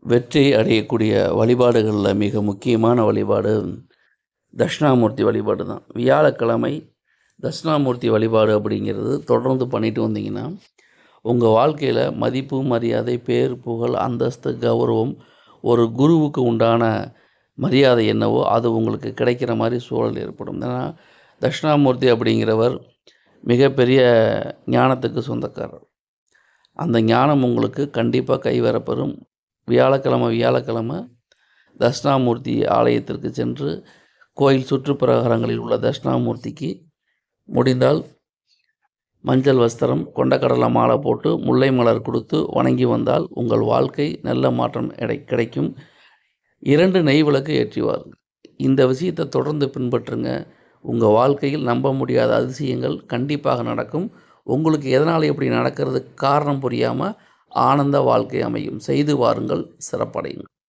வெற்றி அடையக்கூடிய வழிபாடுகளில் மிக முக்கியமான வழிபாடு தட்சிணாமூர்த்தி வழிபாடு தான். வியாழக்கிழமை தட்சிணாமூர்த்தி வழிபாடு அப்படிங்கிறது தொடர்ந்து பண்ணிட்டு வந்தீங்கன்னா, உங்கள் வாழ்க்கையில் மதிப்பு, மரியாதை, பேர், புகழ், அந்தஸ்து, கௌரவம், ஒரு குருவுக்கு உண்டான மரியாதை என்னவோ அது உங்களுக்கு கிடைக்கிற மாதிரி சூழல் ஏற்படும். ஏன்னா தட்சிணாமூர்த்தி அப்படிங்கிறவர் மிகப்பெரிய ஞானத்துக்கு சொந்தக்காரர். அந்த ஞானம் உங்களுக்கு கண்டிப்பாக கைவரப்பெறும். வியாழக்கிழமை தட்சிணாமூர்த்தி ஆலயத்திற்கு சென்று கோயில் சுற்றுப்பிரகாரங்களில் உள்ள தட்சிணாமூர்த்திக்கு முடிந்தால் மஞ்சள் வஸ்திரம், கொண்டக்கடலை மாலை போட்டு முல்லை மலர் கொடுத்து வணங்கி வந்தால் உங்கள் வாழ்க்கை நல்ல மாற்றம் கிடைக்கும். 2 நெய் விளக்கு ஏற்றி வாருங்கள். இந்த விஷயத்தை தொடர்ந்து பின்பற்றுங்க. உங்கள் வாழ்க்கையில் நம்ப முடியாத அதிசயங்கள் கண்டிப்பாக நடக்கும். உங்களுக்கு எதனால் இப்படி நடக்கிறதுக்கு காரணம் புரியாமல் ஆனந்த வாழ்க்கை அமையும். செய்து வாருங்கள், சிறப்படையுங்கள்.